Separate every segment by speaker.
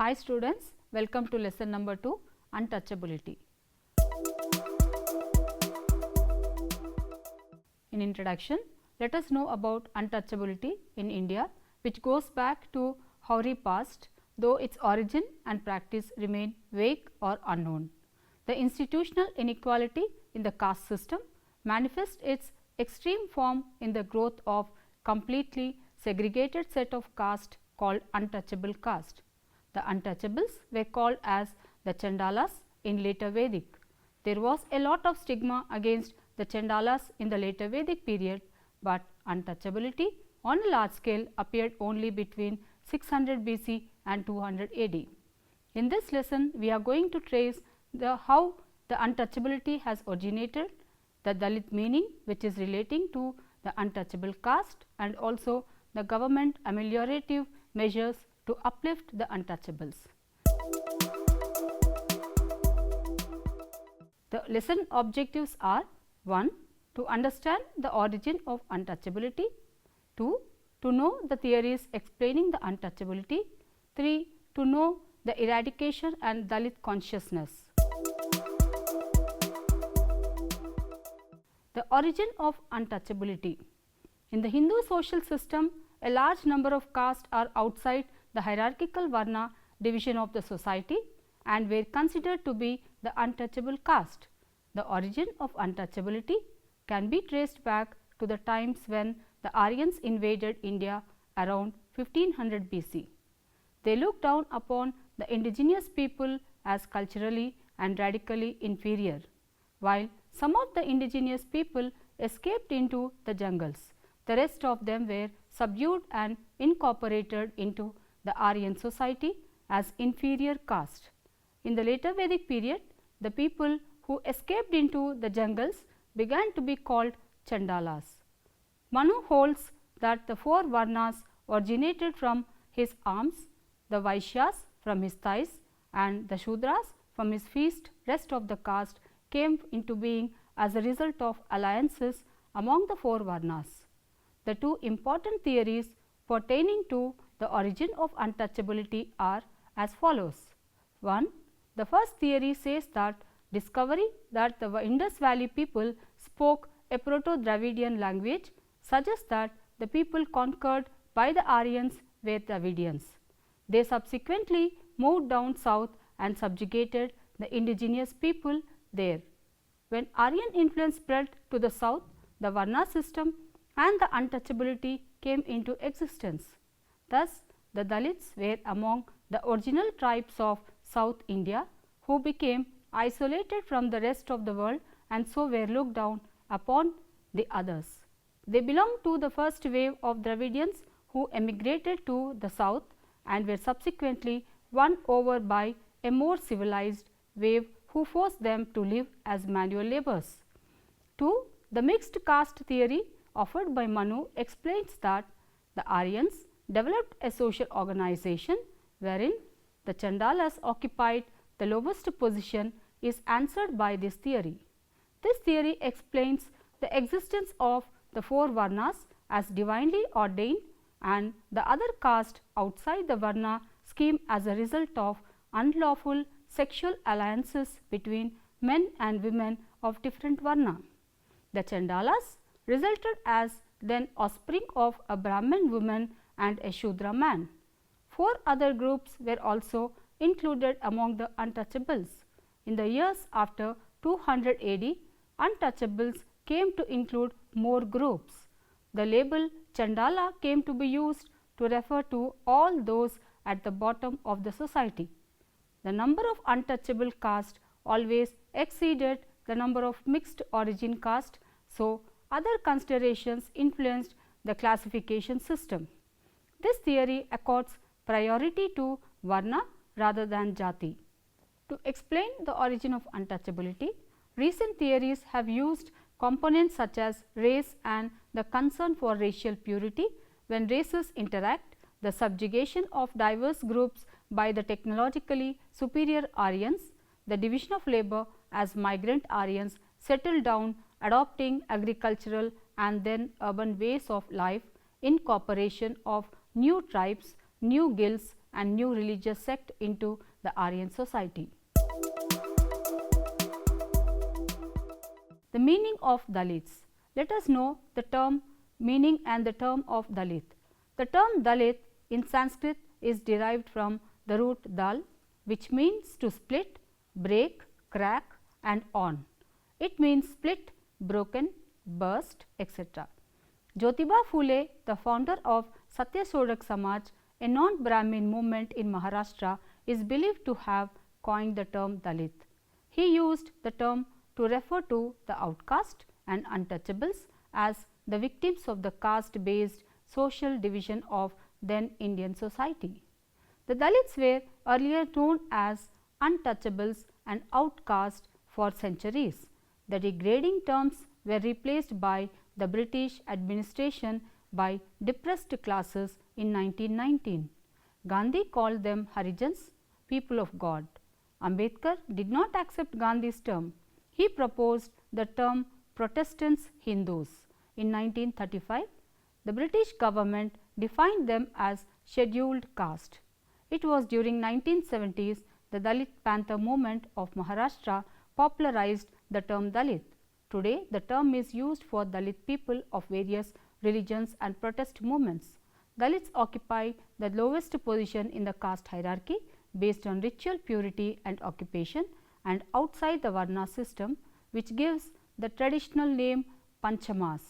Speaker 1: Hi students, welcome to lesson number 2, Untouchability. In introduction, let us know about untouchability in India, which goes back to hoary past, though its origin and practice remain vague or unknown. The institutional inequality in the caste system manifests its extreme form in the growth of completely segregated set of caste called untouchable caste. The untouchables were called as the Chandalas in later Vedic. There was a lot of stigma against the Chandalas in the later Vedic period, but untouchability on a large scale appeared only between 600 BC and 200 AD. In this lesson, we are going to trace how the untouchability has originated, the Dalit meaning which is relating to the untouchable caste, and also the government ameliorative measures to uplift the untouchables. The lesson objectives are: 1. To understand the origin of untouchability, 2. To know the theories explaining the untouchability, 3. To know the eradication and Dalit consciousness. The origin of untouchability. In the Hindu social system, a large number of castes are outside the hierarchical Varna division of the society and were considered to be the untouchable caste. The origin of untouchability can be traced back to the times when the Aryans invaded India around 1500 BC. They looked down upon the indigenous people as culturally and radically inferior, while some of the indigenous people escaped into the jungles. The rest of them were subdued and incorporated into the Aryan society as inferior caste. In the later Vedic period, the people who escaped into the jungles began to be called Chandalas. Manu holds that the 4 Varnas originated from his arms, the Vaishyas from his thighs, and the Shudras from his feet. Rest of the caste came into being as a result of alliances among the 4 Varnas. The 2 important theories pertaining to the origin of untouchability are as follows. 1. The first theory says that discovery that the Indus Valley people spoke a Proto-Dravidian language suggests that the people conquered by the Aryans were Dravidians. They subsequently moved down south and subjugated the indigenous people there. When Aryan influence spread to the south, the Varna system and the untouchability came into existence. Thus, the Dalits were among the original tribes of South India who became isolated from the rest of the world and so were looked down upon the others. They belonged to the first wave of Dravidians who emigrated to the south and were subsequently won over by a more civilized wave who forced them to live as manual laborers. 2. The mixed caste theory offered by Manu explains that the Aryans developed a social organization wherein the Chandalas occupied the lowest position is answered by this theory. This theory explains the existence of the 4 Varnas as divinely ordained and the other caste outside the Varna scheme as a result of unlawful sexual alliances between men and women of different Varna. The Chandalas resulted as then offspring of a Brahmin woman and a Shudra man. 4 other groups were also included among the untouchables. In the years after 200 AD, untouchables came to include more groups. The label Chandala came to be used to refer to all those at the bottom of the society. The number of untouchable caste always exceeded the number of mixed origin caste, so other considerations influenced the classification system. This theory accords priority to Varna rather than Jati. To explain the origin of untouchability, recent theories have used components such as race and the concern for racial purity. When races interact, the subjugation of diverse groups by the technologically superior Aryans, the division of labor as migrant Aryans settled down adopting agricultural and then urban ways of life, incorporation of new tribes, new guilds and new religious sect into the Aryan society. The meaning of Dalits. Let us know the term meaning and the term of Dalit. The term Dalit in Sanskrit is derived from the root dal, which means to split, break, crack and on. It means split, broken, burst, etc. Jyotiba Phule, the founder of Satyashodak Samaj, a non-Brahmin movement in Maharashtra, is believed to have coined the term Dalit. He used the term to refer to the outcast and untouchables as the victims of the caste-based social division of then Indian society. The Dalits were earlier known as untouchables and outcasts for centuries. The degrading terms were replaced by the British administration by depressed classes in 1919. Gandhi called them Harijans, people of God. Ambedkar did not accept Gandhi's term. He proposed the term Protestants Hindus. In 1935, the British government defined them as scheduled caste. It was during 1970s the Dalit Panther movement of Maharashtra popularized the term Dalit. Today, the term is used for Dalit people of various religions and protest movements. Dalits occupy the lowest position in the caste hierarchy based on ritual purity and occupation and outside the Varna system, which gives the traditional name Panchamas.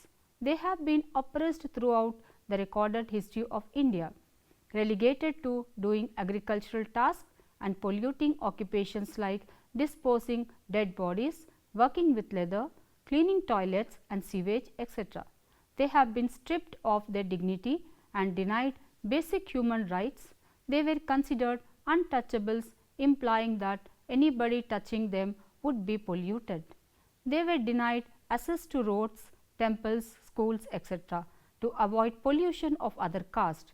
Speaker 1: They have been oppressed throughout the recorded history of India, relegated to doing agricultural tasks and polluting occupations like disposing dead bodies, working with leather, cleaning toilets and sewage, etc. They have been stripped of their dignity and denied basic human rights. They were considered untouchables, implying that anybody touching them would be polluted. They were denied access to roads, temples, schools, etc. to avoid pollution of other caste.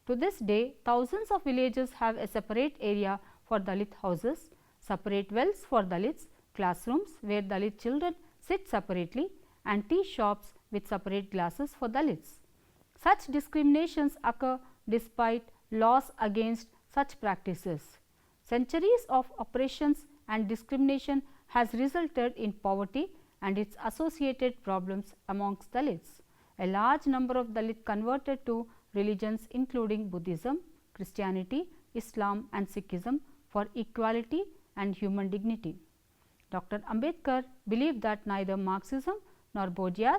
Speaker 1: To this day, thousands of villages have a separate area for Dalit houses, separate wells for Dalits, classrooms where Dalit children sit separately and tea shops with separate glasses for Dalits. Such discriminations occur despite laws against such practices. Centuries of oppressions and discrimination has resulted in poverty and its associated problems amongst Dalits. A large number of Dalit converted to religions including Buddhism, Christianity, Islam and Sikhism for equality and human dignity. Dr. Ambedkar believed that neither Marxism nor bourgeois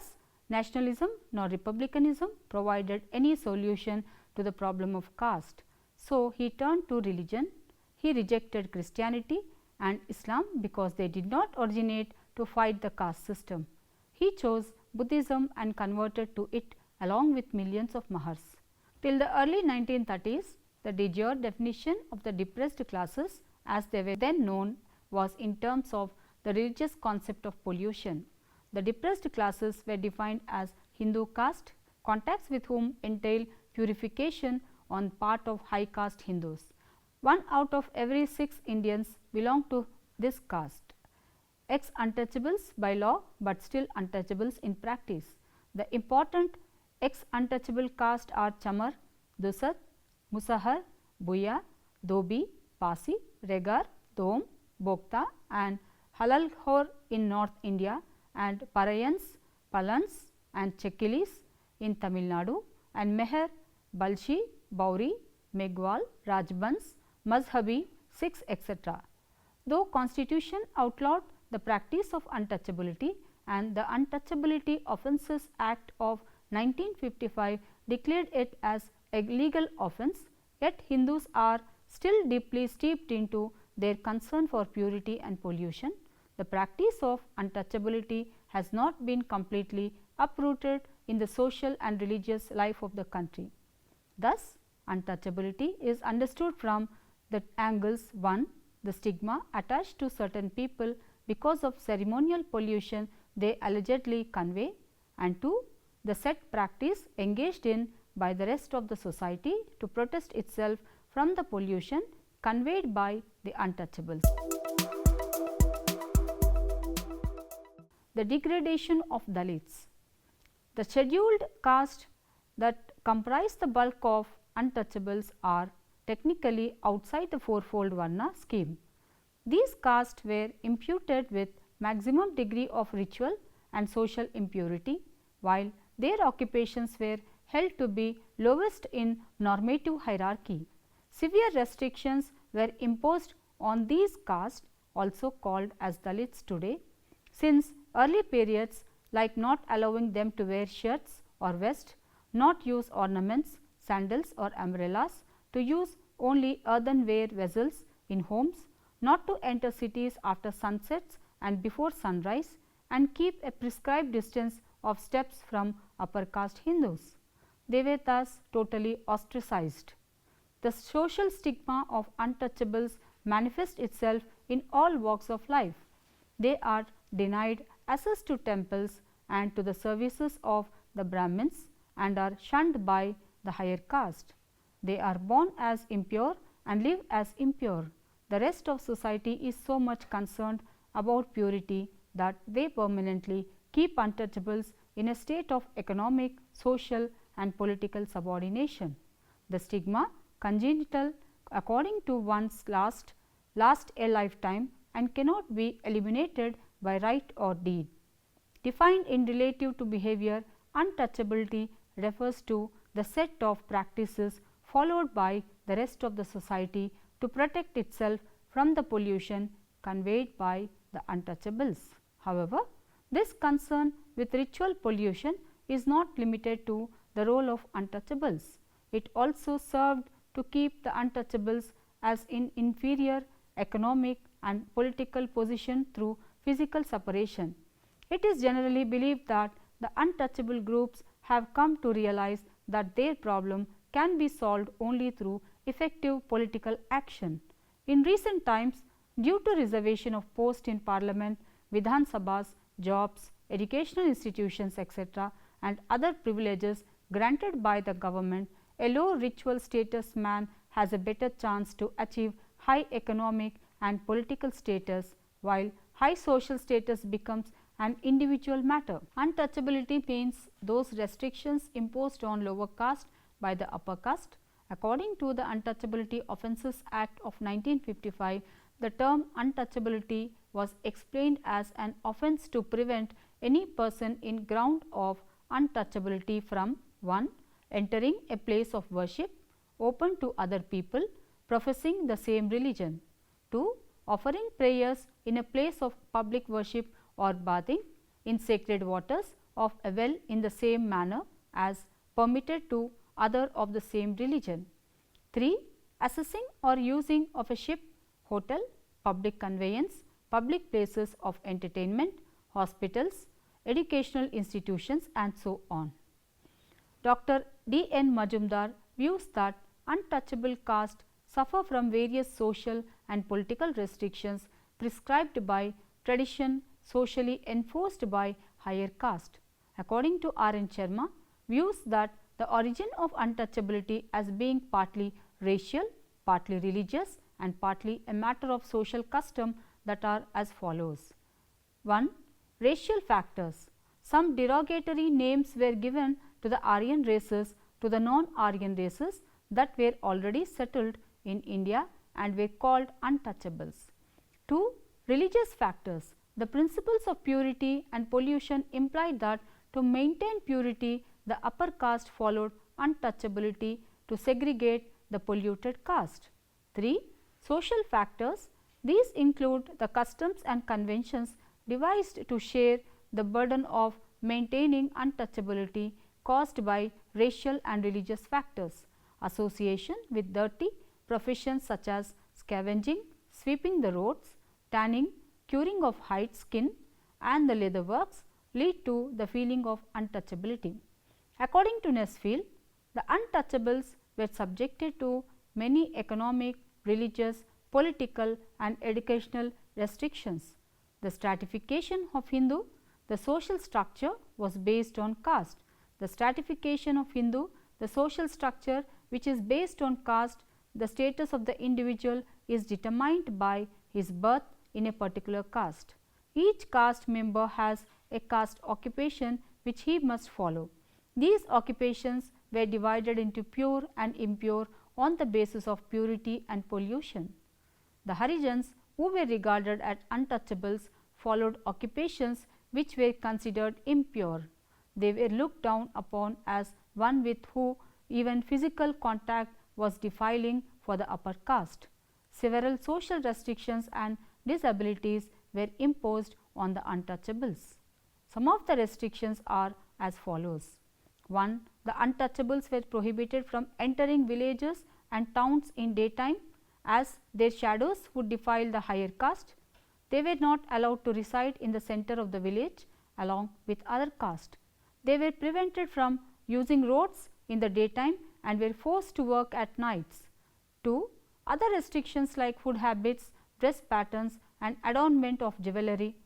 Speaker 1: nationalism nor republicanism provided any solution to the problem of caste. So, he turned to religion. He rejected Christianity and Islam because they did not originate to fight the caste system. He chose Buddhism and converted to it along with millions of Mahars. Till the early 1930s, the de jure definition of the depressed classes as they were then known was in terms of the religious concept of pollution. The depressed classes were defined as Hindu caste, contacts with whom entail purification on part of high caste Hindus. 1 out of every 6 Indians belong to this caste. Ex untouchables by law, but still untouchables in practice. The important ex untouchable caste are Chamar, Dusat, Musahar, Buya, Dobi, Pasi, Regar, Dom, Bokta and Halalhor in North India and Parayans, Palans and Chekilis in Tamil Nadu and Meher, Balshi, Bauri, Megwal, Rajbans, Mazhabi, Sikhs, etc. Though Constitution outlawed the practice of untouchability and the Untouchability Offences Act of 1955 declared it as a legal offence, yet Hindus are still deeply steeped into their concern for purity and pollution. The practice of untouchability has not been completely uprooted in the social and religious life of the country. Thus, untouchability is understood from the angles: 1. The stigma attached to certain people because of ceremonial pollution they allegedly convey, and 2. The set practice engaged in by the rest of the society to protest itself from the pollution conveyed by the untouchables. The degradation of Dalits. The scheduled caste that comprise the bulk of untouchables are technically outside the fourfold Varna scheme. These castes were imputed with maximum degree of ritual and social impurity, while their occupations were held to be lowest in normative hierarchy. Severe restrictions were imposed on these castes, also called as Dalits today, since early periods, like not allowing them to wear shirts or vest, not use ornaments, sandals or umbrellas, to use only earthenware vessels in homes, not to enter cities after sunsets and before sunrise, and keep a prescribed distance of steps from upper caste Hindus. They were thus totally ostracized. The social stigma of untouchables manifests itself in all walks of life. They are denied access to temples and to the services of the Brahmins and are shunned by the higher caste. They are born as impure and live as impure. The rest of society is so much concerned about purity that they permanently keep untouchables in a state of economic, social and political subordination. The stigma, congenital according to one's lasts a lifetime and cannot be eliminated by right or deed. Defined in relative to behavior, untouchability refers to the set of practices followed by the rest of the society to protect itself from the pollution conveyed by the untouchables. However, this concern with ritual pollution is not limited to the role of untouchables. It also served to keep the untouchables as in inferior economic and political position through physical separation. It is generally believed that the untouchable groups have come to realize that their problem can be solved only through effective political action. In recent times, due to reservation of post in parliament, Vidhan Sabhas, jobs, educational institutions etc., and other privileges granted by the government, a low ritual status man has a better chance to achieve high economic and political status, while high social status becomes an individual matter. Untouchability means those restrictions imposed on lower caste by the upper caste. According to the Untouchability Offences Act of 1955, the term untouchability was explained as an offence to prevent any person in ground of untouchability from 1. Entering a place of worship open to other people professing the same religion, 2. Offering prayers in a place of public worship or bathing in sacred waters of a well in the same manner as permitted to other of the same religion. 3. Accessing or using of a ship, hotel, public conveyance, public places of entertainment, hospitals, educational institutions and so on. Dr. D. N. Majumdar views that untouchable caste suffer from various social and political restrictions prescribed by tradition, socially enforced by higher caste. According to R. N. Sharma, views that the origin of untouchability as being partly racial, partly religious and partly a matter of social custom that are as follows. 1. Racial factors. Some derogatory names were given to the Aryan races to the non-Aryan races that were already settled in India and were called untouchables. 2. Religious factors. The principles of purity and pollution implied that to maintain purity, the upper caste followed untouchability to segregate the polluted caste. 3. Social factors. These include the customs and conventions devised to share the burden of maintaining untouchability caused by racial and religious factors, association with dirty professions such as scavenging, sweeping the roads, tanning, curing of hide, skin and the leather works lead to the feeling of untouchability. According to Nesfield, the untouchables were subjected to many economic, religious, political and educational restrictions. The stratification of Hindu, the social structure was based on caste. The stratification of Hindu, the social structure which is based on caste, the status of the individual is determined by his birth in a particular caste. Each caste member has a caste occupation which he must follow. These occupations were divided into pure and impure on the basis of purity and pollution. The Harijans, who were regarded as untouchables, followed occupations which were considered impure. They were looked down upon as one with whom even physical contact was defiling for the upper caste. Several social restrictions and disabilities were imposed on the untouchables. Some of the restrictions are as follows. 1. The untouchables were prohibited from entering villages and towns in daytime, as their shadows would defile the higher caste. They were not allowed to reside in the center of the village along with other caste. They were prevented from using roads in the daytime and were forced to work at nights. 2. Other restrictions like food habits, dress patterns and adornment of jewelry.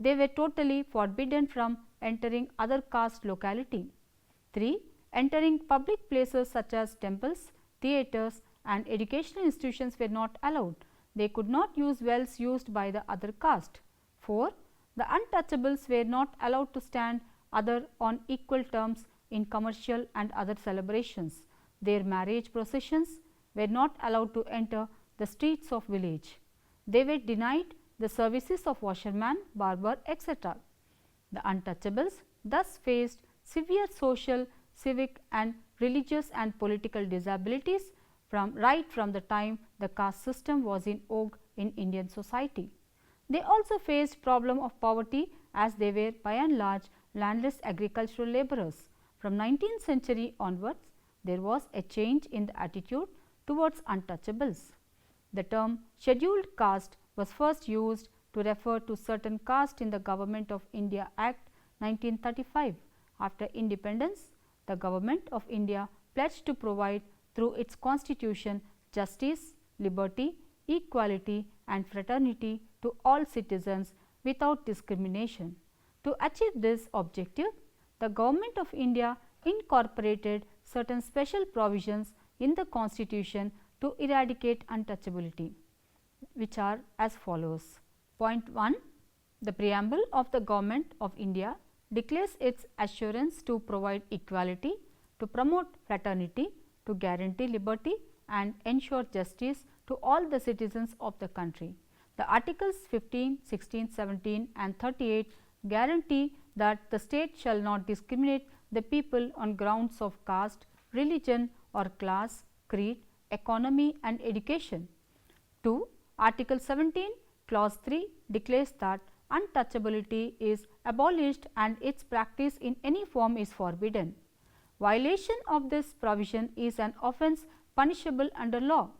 Speaker 1: They were totally forbidden from entering other caste locality. 3. Entering public places such as temples, theatres and educational institutions were not allowed. They could not use wells used by the other caste. 4. The untouchables were not allowed to stand other on equal terms in commercial and other celebrations. Their marriage processions were not allowed to enter the streets of village. They were denied the services of washerman, barber, etc. The untouchables thus faced severe social, civic and religious and political disabilities right from the time the caste system was in vogue in Indian society. They also faced problem of poverty, as they were by and large landless agricultural labourers. From 19th century onwards, there was a change in the attitude towards untouchables. The term scheduled caste was first used to refer to certain caste in the Government of India Act 1935. After independence, the Government of India pledged to provide through its constitution justice, liberty, equality and fraternity to all citizens without discrimination. To achieve this objective, the Government of India incorporated certain special provisions in the constitution to eradicate untouchability, which are as follows. Point 1. The preamble of the Government of India declares its assurance to provide equality, to promote fraternity, to guarantee liberty and ensure justice to all the citizens of the country. The articles 15, 16, 17 and 38 guarantee that the state shall not discriminate the people on grounds of caste, religion or class, creed, economy and education. 2. Article 17 clause 3 declares that untouchability is abolished and its practice in any form is forbidden. Violation of this provision is an offence punishable under law.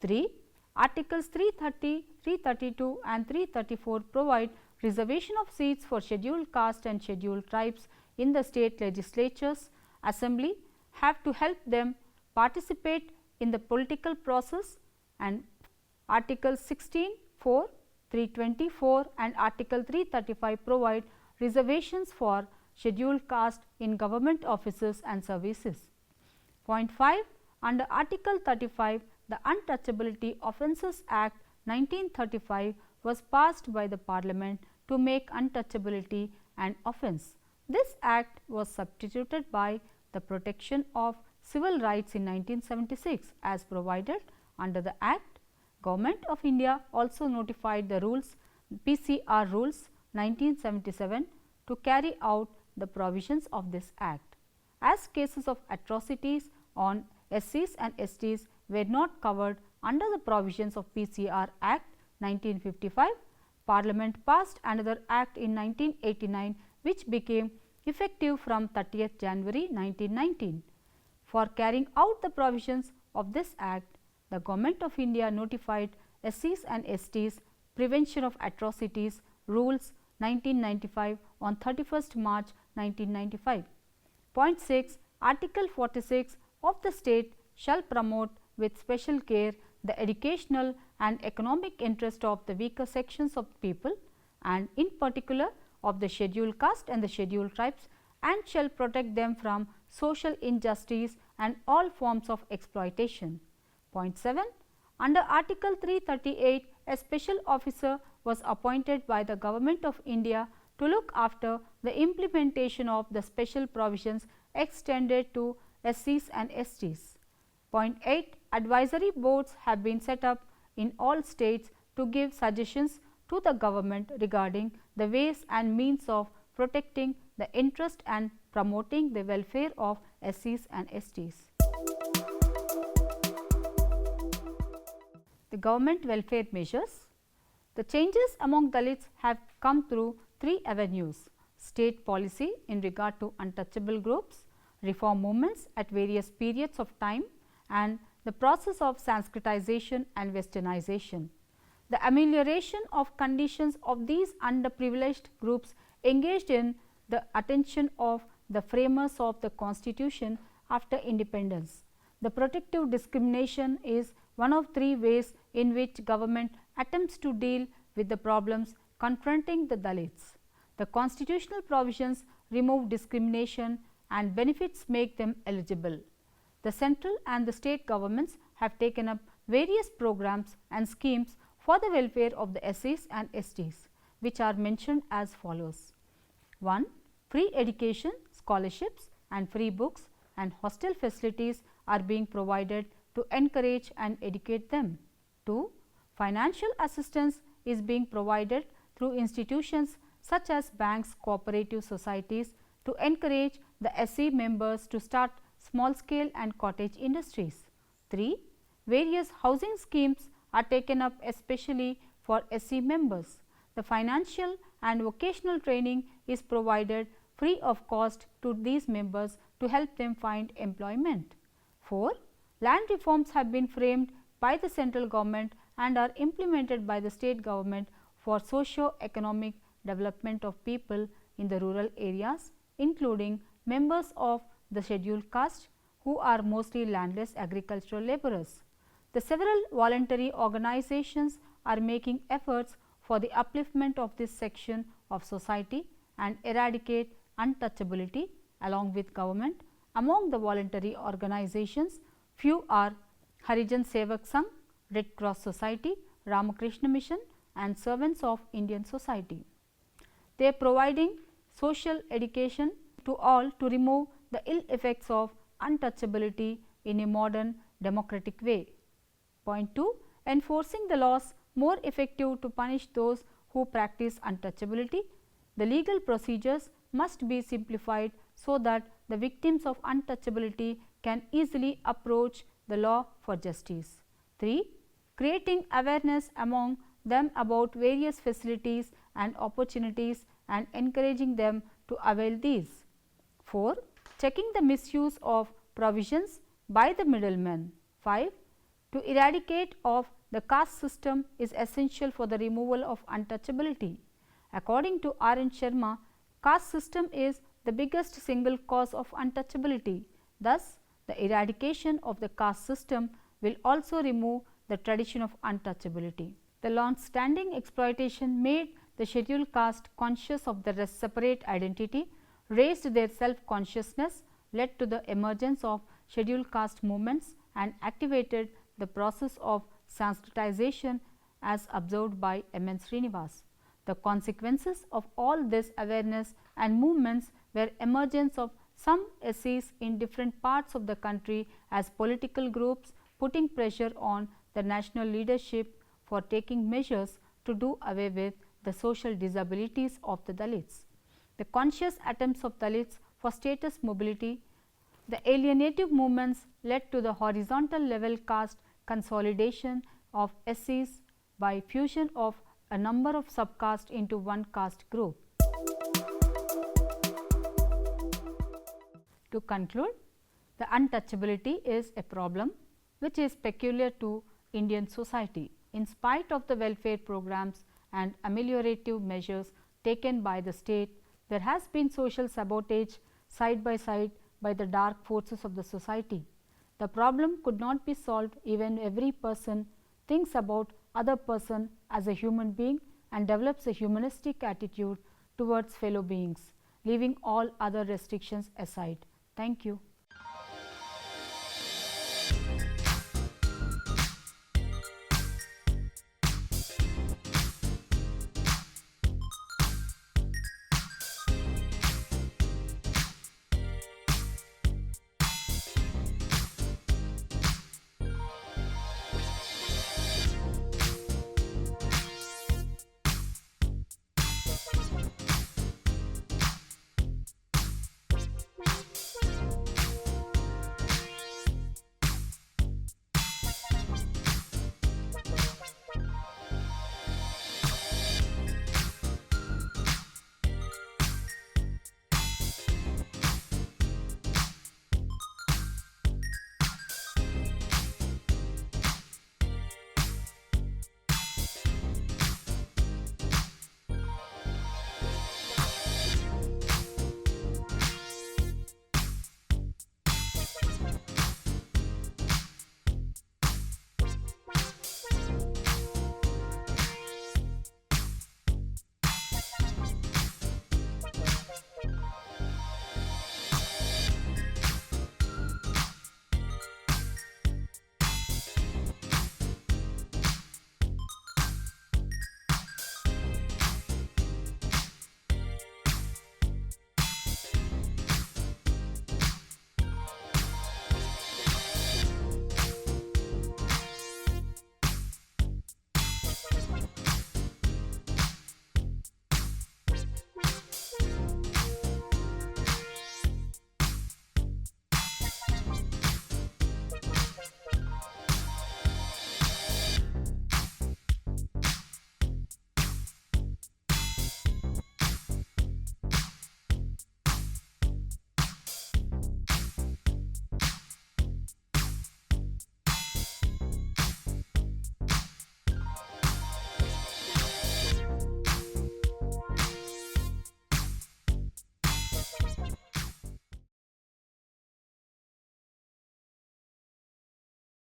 Speaker 1: 3. Articles 330, 332 and 334 provide reservation of seats for scheduled caste and scheduled tribes in the state legislatures. Assembly have to help them participate in the political process, and Article 16, 4, 324 and Article 335 provide reservations for scheduled caste in government offices and services. Point 5. Under Article 35, the Untouchability Offences Act 1935 was passed by the Parliament to make untouchability an offence. This act was substituted by the Protection of Civil Rights in 1976 as provided under the Act. Government of India also notified the rules PCR rules 1977 to carry out the provisions of this act. As cases of atrocities on SCs and STs were not covered under the provisions of PCR Act 1955, Parliament passed another act in 1989 which became effective from 30th January 1919. For carrying out the provisions of this act, the Government of India notified SCs and STs Prevention of Atrocities Rules 1995 on 31st March 1995. Point 6. Article 46 of the state shall promote with special care the educational and economic interest of the weaker sections of people, and in particular of the scheduled caste and the scheduled tribes, and shall protect them from social injustice and all forms of exploitation. Point 7. Under Article 338, a special officer was appointed by the Government of India to look after the implementation of the special provisions extended to SCs and STs. Point 8. advisory boards have been set up in all states to give suggestions to the government regarding the ways and means of protecting the interest and promoting the welfare of SCs and STs. The government welfare measures. The changes among Dalits have come through three avenues: state policy in regard to untouchable groups, reform movements at various periods of time, and the process of Sanskritization and Westernization. The amelioration of conditions of these underprivileged groups engaged in the attention of the framers of the Constitution after independence. The protective discrimination is one of three ways in which government attempts to deal with the problems confronting the Dalits. The constitutional provisions remove discrimination and benefits make them eligible. The central and the state governments have taken up various programs and schemes for the welfare of the SCs and STs, which are mentioned as follows. 1. Free education, scholarships and free books and hostel facilities are being provided to encourage and educate them. 2. Financial assistance is being provided through institutions such as banks, cooperative societies to encourage the SC members to start small scale and cottage industries. 3. Various housing schemes are taken up especially for SC members. The financial and vocational training is provided free of cost to these members to help them find employment. 4. Land reforms have been framed by the central government and are implemented by the state government for socio-economic development of people in the rural areas, including members of the scheduled caste who are mostly landless agricultural laborers. The several voluntary organizations are making efforts for the upliftment of this section of society and eradicate untouchability along with government. Among the voluntary organizations, few are Harijan Sevak Sangh, Red Cross Society, Ramakrishna Mission and Servants of Indian Society. They are providing social education to all to remove the ill effects of untouchability in a modern democratic way. Point 2. Enforcing the laws more effective to punish those who practice untouchability. The legal procedures must be simplified so that the victims of untouchability can easily approach the law for justice. 3. Creating awareness among them about various facilities and opportunities and encouraging them to avail these. 4. Checking the misuse of provisions by the middlemen. 5. To eradicate of the caste system is essential for the removal of untouchability. According to R. N. Sharma, caste system is the biggest single cause of untouchability. Thus, the eradication of the caste system will also remove the tradition of untouchability. The long-standing exploitation made the scheduled caste conscious of their separate identity, raised their self-consciousness, led to the emergence of scheduled caste movements and activated the process of Sanskritization as observed by M. N. Srinivas. The consequences of all this awareness and movements were emergence of some SCs in different parts of the country as political groups putting pressure on the national leadership for taking measures to do away with the social disabilities of the Dalits. The conscious attempts of Dalits for status mobility, the alienative movements led to the horizontal level caste consolidation of SCs by fusion of a number of subcastes into one caste group. To conclude, the untouchability is a problem which is peculiar to Indian society. In spite of the welfare programs and ameliorative measures taken by the state, there has been social sabotage side by side by the dark forces of the society. The problem could not be solved even if every person thinks about other person as a human being and develops a humanistic attitude towards fellow beings, leaving all other restrictions aside. Thank you.